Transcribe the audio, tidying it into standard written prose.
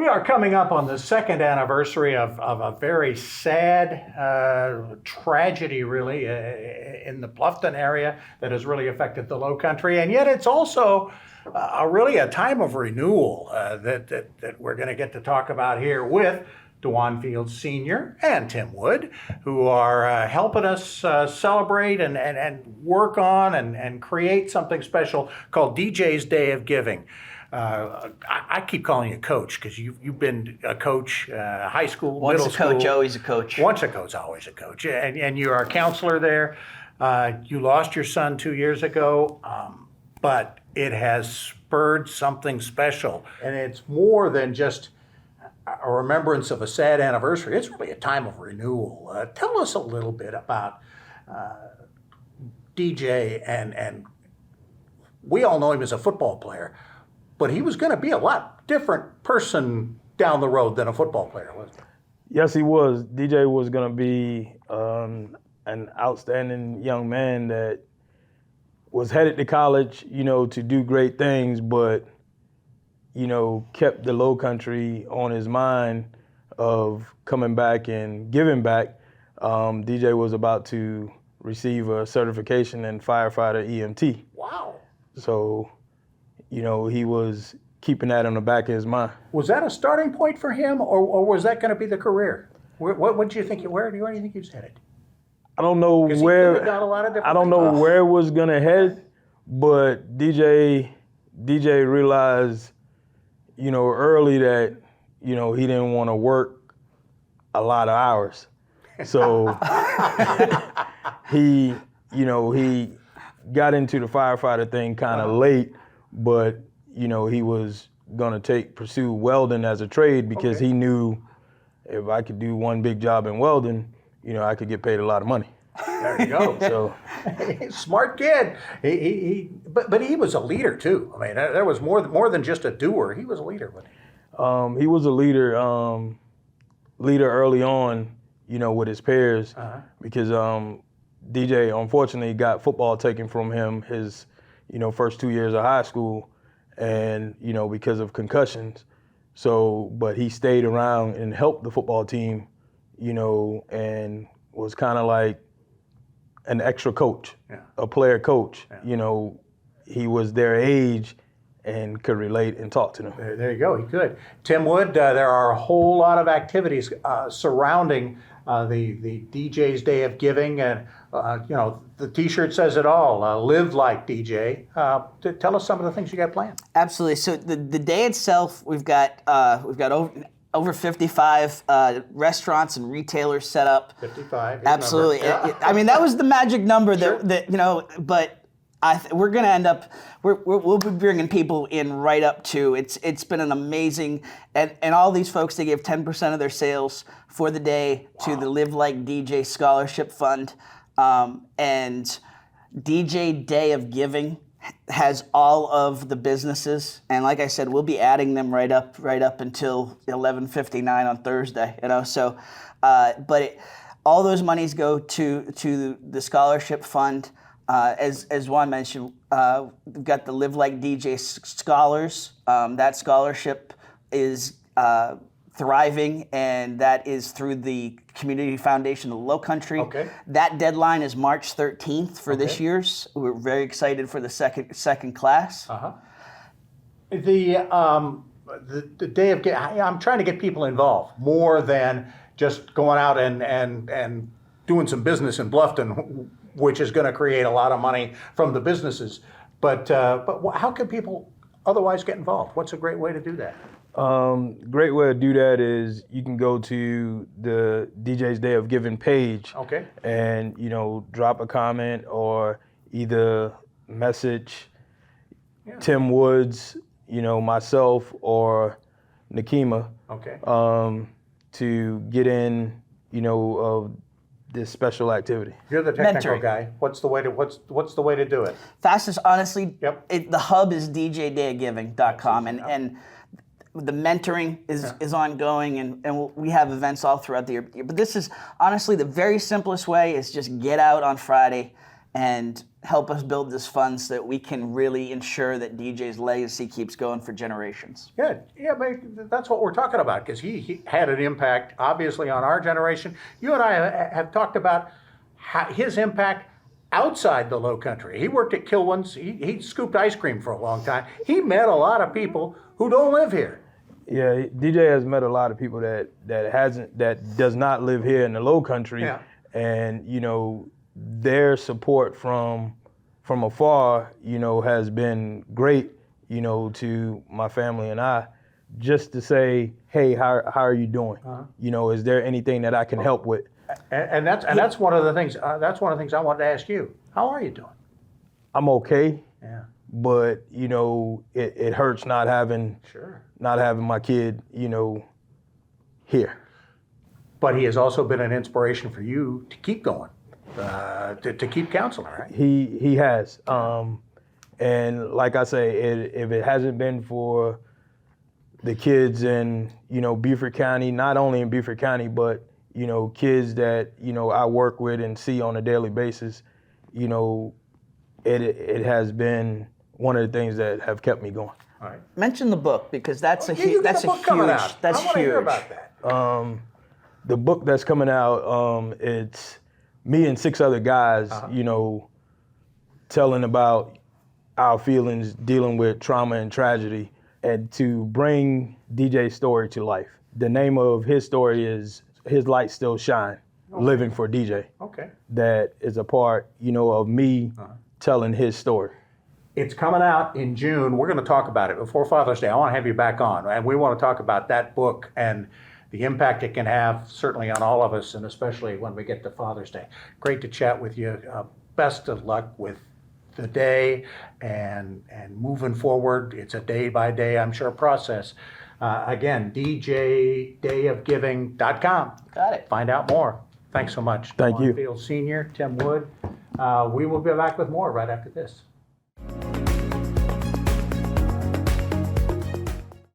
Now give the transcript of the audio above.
We are coming up on the second anniversary of a very sad tragedy, really, in the Bluffton area that has really affected the Lowcountry. And yet it's also really a time of renewal that we're going to get to talk about here with Dwon Fields Sr. and Tim Wood, who are helping us celebrate and work on and create something special called DJ's Day of Giving. I keep calling you coach because you've been a coach, high school, middle school. Once a coach, always a coach. Once a coach, always a coach. And you are a counselor there. You lost your son 2 years ago, but it has spurred something special. And it's more than just a remembrance of a sad anniversary. It's really a time of renewal. Tell us a little bit about DJ, and we all know him as a football player, but he was going to be a lot different person down the road than a football player, wasn't he? Yes, he was. DJ was going to be an outstanding young man that was headed to college, to do great things, but, kept the Lowcountry on his mind of coming back and giving back. DJ was about to receive a certification in firefighter EMT. Wow. So, he was keeping that on the back of his mind. Was that a starting point for him, or was that going to be the career? What did you think? Where do you think he was headed? I don't know where. I don't know where it was gonna head, but DJ realized, early that, he didn't want to work a lot of hours, so he got into the firefighter thing kind of late. But, he was going to pursue welding as a trade because he knew if I could do one big job in welding, I could get paid a lot of money. There you go. So, smart kid. But he was a leader too. I mean, there was more than just a doer. He was a leader. He was a leader early on, with his peers, because DJ unfortunately got football taken from him his first 2 years of high school, and, because of concussions. So, but he stayed around and helped the football team, and was kind of like an extra coach, a player coach. Yeah. He was their age and could relate and talk to them. There you go, he could. Tim Wood, there are a whole lot of activities surrounding the DJ's Day of Giving, and the T-shirt says it all. Live like DJ. Tell us some of the things you got planned. Absolutely. So the day itself, we've got over 55 restaurants and retailers set up. 55. Absolutely. Yeah. I mean, that was the magic number Sure. that but. We're going to end up, we'll be bringing people in right up to, it's been an amazing, and all these folks, they give 10% of their sales for the day to the Live Like DJ Scholarship Fund. And DJ Day of Giving has all of the businesses, and like I said, we'll be adding them right up until 11:59 on Thursday, so, but all those monies go to the scholarship fund. As Dwon mentioned, we've got the Live Like DJ Scholars. That scholarship is thriving, and that is through the Community Foundation of the Lowcountry. Okay. That deadline is March 13th for this year's. We're very excited for the second class. The day of I'm trying to get people involved more than just going out and doing some business in Bluffton, which is going to create a lot of money from the businesses. But how can people otherwise get involved? What's a great way to do that? Great way to do that is you can go to the DJ's Day of Giving page. Okay. And, drop a comment or either message Tim Woods, myself or Kema. Okay. To get in, this special activity. You're the technical guy. What's the way to do it? Fastest, honestly. Yep. The hub is djdayofgiving.com, and the mentoring is ongoing, and we have events all throughout the year. But this is honestly the very simplest way is just get out on Friday and help us build this fund so that we can really ensure that DJ's legacy keeps going for generations. Good. Yeah, but that's what we're talking about, because he had an impact, obviously, on our generation. You and I have talked about his impact outside the Lowcountry. He worked at Kilwin's. He scooped ice cream for a long time. He met a lot of people who don't live here. Yeah, DJ has met a lot of people that does not live here in the Lowcountry, Yeah. and you know, their support from afar, you know, has been great, you know, to my family and I, just to say, hey, how are you doing? You know, is there anything that I can help with? And that's one of the things. That's one of the things I wanted to ask you. How are you doing? I'm okay, Yeah. but you know, it hurts not having Sure. my kid, you know, here. But he has also been an inspiration for you to keep going, to keep counseling, right? He has, and like I say, if it hasn't been for the kids in, you know, Beaufort County, not only in Beaufort County, but you know, kids that, you know, I work with and see on a daily basis, you know, it has been one of the things that have kept me going. All right. Mention the book, because that's a You got that's a a book coming huge out. that's I want to huge. hear about that. The book that's coming out, it's me and 6 other guys, you know, telling about our feelings dealing with trauma and tragedy, and to bring DJ's story to life. The name of his story is His Light Still Shine, Living for DJ. Okay. That is a part, you know, of me telling his story. It's coming out in June. We're going to talk about it before Father's Day. I want to have you back on, and we want to talk about that book and the impact it can have, certainly on all of us, and especially when we get to Father's Day. Great to chat with you. Best of luck with the day and moving forward. It's a day-by-day, I'm sure, process. Again, djdayofgiving.com. Got it. Find out more. Thanks so much. Thank Dwon you. Fields Sr., Tim Wood. We will be back with more right after this.